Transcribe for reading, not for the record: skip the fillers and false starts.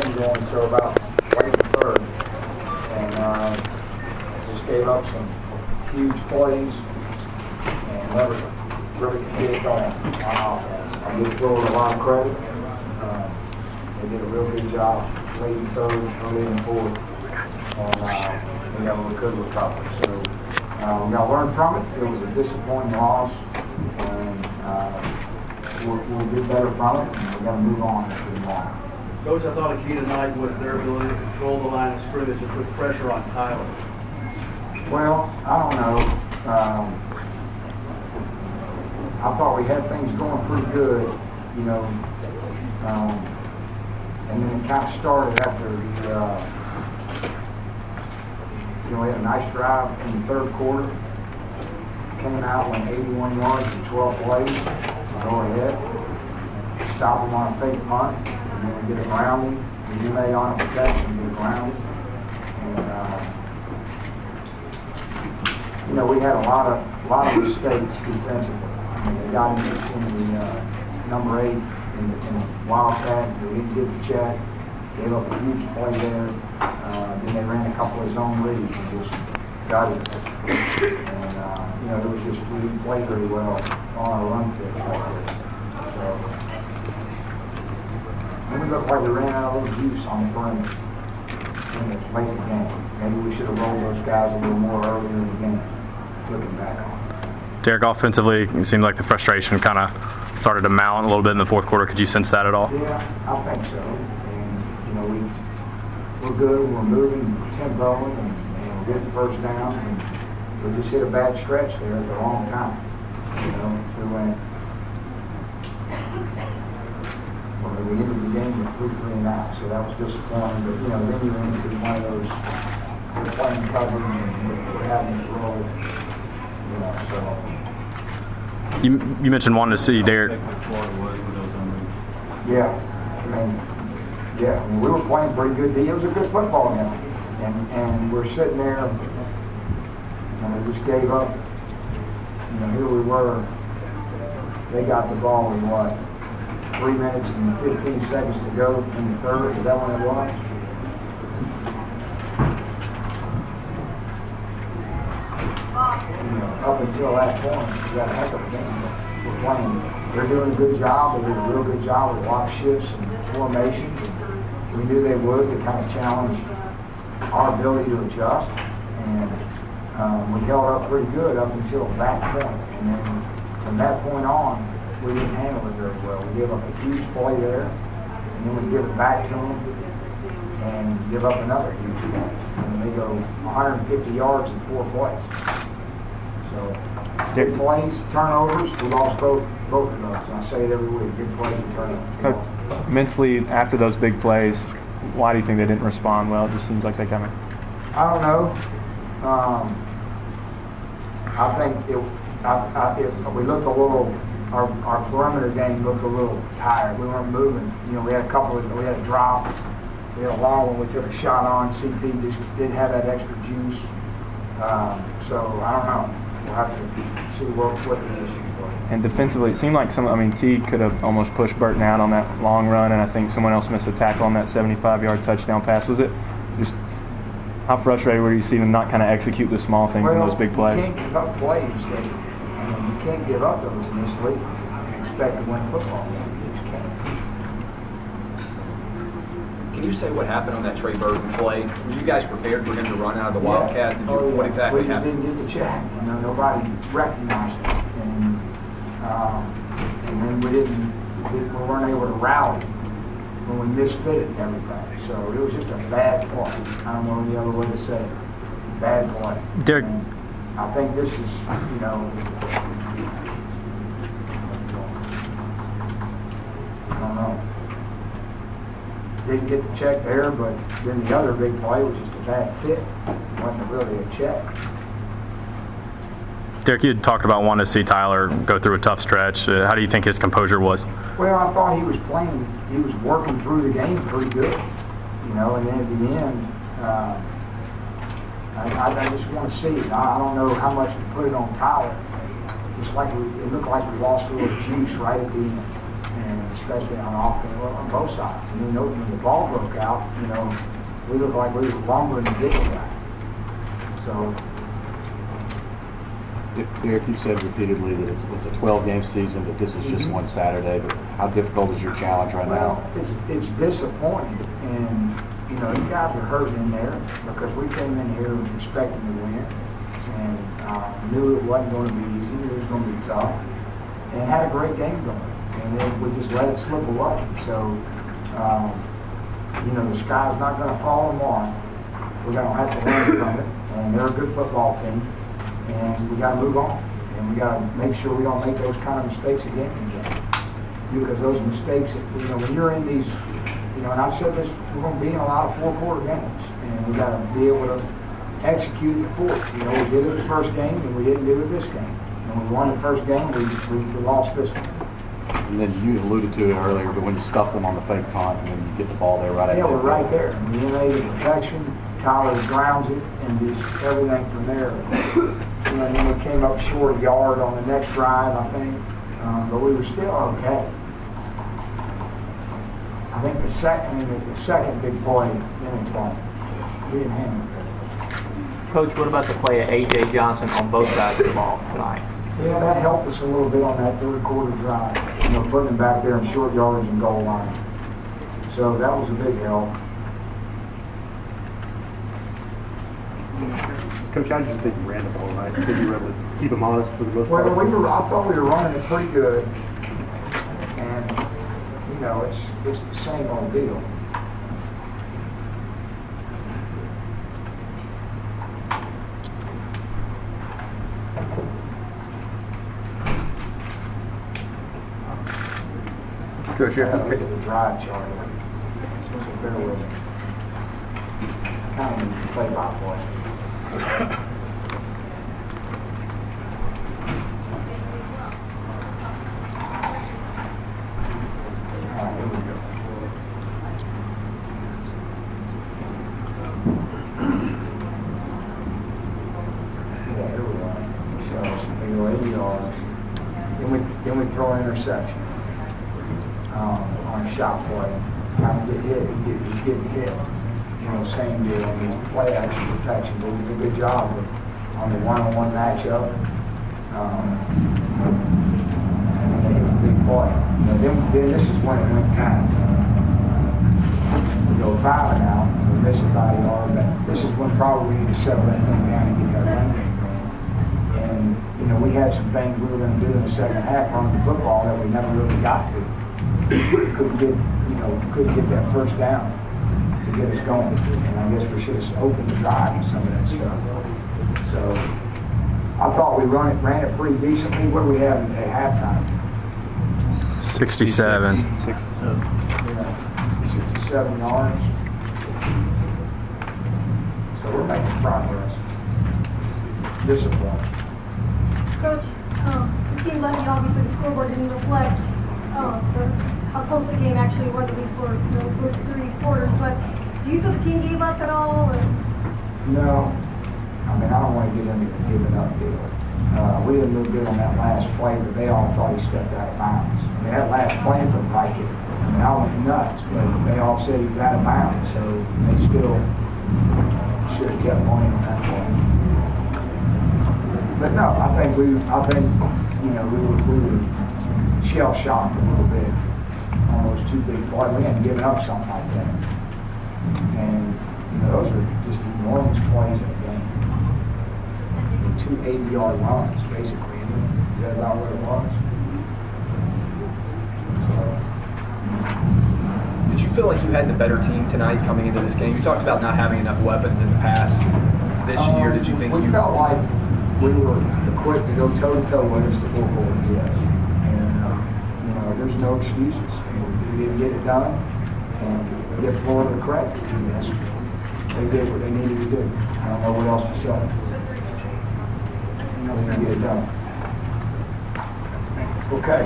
game going until about late in the third, and just gave up some huge plays and never really could get it going on offense. I give Florida a lot of credit. They did a real good job late in third, early in fourth, and we could recover. So we got to learn from it. It was a disappointing loss, and we'll do better from it, and we're going to move on as we move on. Coach, I thought a key tonight was their ability to control the line of scrimmage and put pressure on Tyler. Well, I don't know. I thought we had things going pretty good, and then it kind of started after we had a nice drive in the third quarter. Came out, went 81 yards in 12 plays, go ahead, stop them on a fake punt, and then we get a grounding. We lay on a protection, get a grounding. And, we had a lot of mistakes defensively. They got in the number 8 in the Wildcat. They didn't get the check. Gave up a huge play there. Then they ran a couple of zone reads and just got it. And it was just we didn't play very well on our run fit like this. So then we looked like we ran out of little juice on the perimeter in the late in the game. Maybe we should have rolled those guys a little more earlier in the game. Looking back on it. Derek, offensively, it seemed like the frustration kind of started to mount a little bit in the fourth quarter. Could you sense that at all? Yeah, I think so. And, we're good, we're moving, we're tempoing, and we're getting first down. And we just hit a bad stretch there at the wrong time. We went, we ended the game with 3 and out, so that was disappointing. But, then you're into one of those, we're playing coverage and we're having to roll. So. You mentioned wanting to see Derek. Yeah, we were playing pretty good. It was a good football game, and we're sitting there, and we just gave up. Here we were. They got the ball in 3 minutes and 15 seconds to go in the third. Is that when it was? Up until that point, we got a heck of a game. We're playing. They're doing a good job. They did a real good job with a lot of shifts and formations. We knew they would to kind of challenge our ability to adjust. And we held up pretty good up until that point. And then from that point on, we didn't handle it very well. We gave up a huge play there, and then we give it back to them and give up another huge play. And they go 150 yards in 4 plays. So, big plays, turnovers, we lost both of those. And I say it every week, big plays and turnovers. Mentally, after those big plays, why do you think they didn't respond well? It just seems like they kind of... I don't know. I think we looked a little, our perimeter game looked a little tired. We weren't moving. We had a drop. We had a long one we took a shot on. CP just didn't have that extra juice. So, I don't know. We'll have to see what the issues were. And defensively, it seemed like T could have almost pushed Burton out on that long run, and I think someone else missed a tackle on that 75-yard touchdown pass. Was it just how frustrated were you seeing them not kind of execute the small things in those big plays? You can't give up plays. You can't give up those in this league and expect to win football. You just can't. Can you say what happened on that Trey Burton play? Were you guys prepared for him to run out of the Wildcat? What exactly happened? We just didn't get the check. Nobody recognized it. And then we weren't able to rally when we misfitted everything. So it was just a bad play. I don't know any other way to say it. Bad play. Derek. And I think this is, I don't know. Didn't get the check there, but then the other big play was just a bad fit. It wasn't really a check. Derek, you had talked about wanting to see Tyler go through a tough stretch. How do you think his composure was? Well, I thought he was playing. He was working through the game pretty good, and then at the end, I just want to see it. I don't know how much to put it on Tyler. Just like it looked like we lost a little juice right at the end, and especially on offense, on both sides. And then when the ball broke broke out, you know, we looked like we were lumbering to get back. So, Derek, you've said repeatedly that it's a 12-game season, but this is just one Saturday. But how difficult is your challenge right now? it's disappointing, and you know, you guys are hurting in there because we came in here expecting to win, and knew it wasn't going to be easy, knew it was going to be tough, and had a great game going, and then we just let it slip away. So, you know, the sky's not going to fall tomorrow. We're going to have to learn from it, and they're a good football team, and we got to move on, and we got to make sure we don't make those kind of mistakes again. Because those mistakes, you know, when you're in these, you know, and I said this, we're going to be in a lot of four-quarter games, and we got to be able to execute the fourth. You know, we did it the first game, and we didn't do it this game. And we won the first game, we lost this one. And then you alluded to it earlier, but when you stuff them on the fake punt and then you get the ball there right at Yeah, the we're right there. And the the protection, Tyler grounds it, and just everything from there. You know, and then we came up short a yard on the next drive, I think, but we were still okay. I think the second big play, then it's like, we didn't handle it. Coach, what about the play of A.J. Johnson on both sides of the ball tonight? Yeah, that helped us a little bit on that third quarter drive. You know, putting him back there in short yardage and goal line. So that was a big help. Coach, how did you think you ran the ball tonight? Did you were able to keep them honest for the most Well, part? I thought we were running it pretty good. And, you know, it's the same old deal. Coach, Look at the drive chart. It's a better way. Kind of play by play. All right, here we go. Yeah, here we go. So we go 80 yards. Then we throw an interception. On a shot play, kind of get hit, he's getting hit. You know, same deal. I mean, play action protection. They did a good job on the one-on-one matchup. And they hit a big play. You know, then this is when it went kind of. We go 5 and out. We miss it by a yard. But this is when probably we need to settle that thing down and get that run game going. And you know, we had some things we were going to do in the second half running the football that we never really got to. Couldn't get that first down to get us going. And I guess we should have opened the drive and some of that stuff. So I thought we ran it pretty decently. What do we have at halftime? 67. 67 yards. So we're making progress. Disappointing. Coach, it seemed like obviously the scoreboard didn't reflect how close the game actually was, at least for those 3 quarters. But do you feel the team gave up at all? Or? No. I mean, I don't want to get into the giving up deal. We didn't look good on that last play, but they all thought he stepped out of bounds. I mean, that last play looked like it. I mean, I went nuts, but they all said he was out of bounds, so they still should have kept playing on that play. But no, I think we were shell shocked a little bit on those 2 big plays. We hadn't given up something like that. And, you know, those are just enormous plays in the game. 2 80-yard runs, basically. Is that about what it was? Did you feel like you had the better team tonight coming into this game? You talked about not having enough weapons in the past. This year, did you think we felt like we were equipped to go toe-to-toe with us the 4 quarters, yes. You know, there's no excuses. We didn't get it done, and give Florida credit. Yes, they did what they needed to do. I don't know what else to say. You know, they get it done. Okay.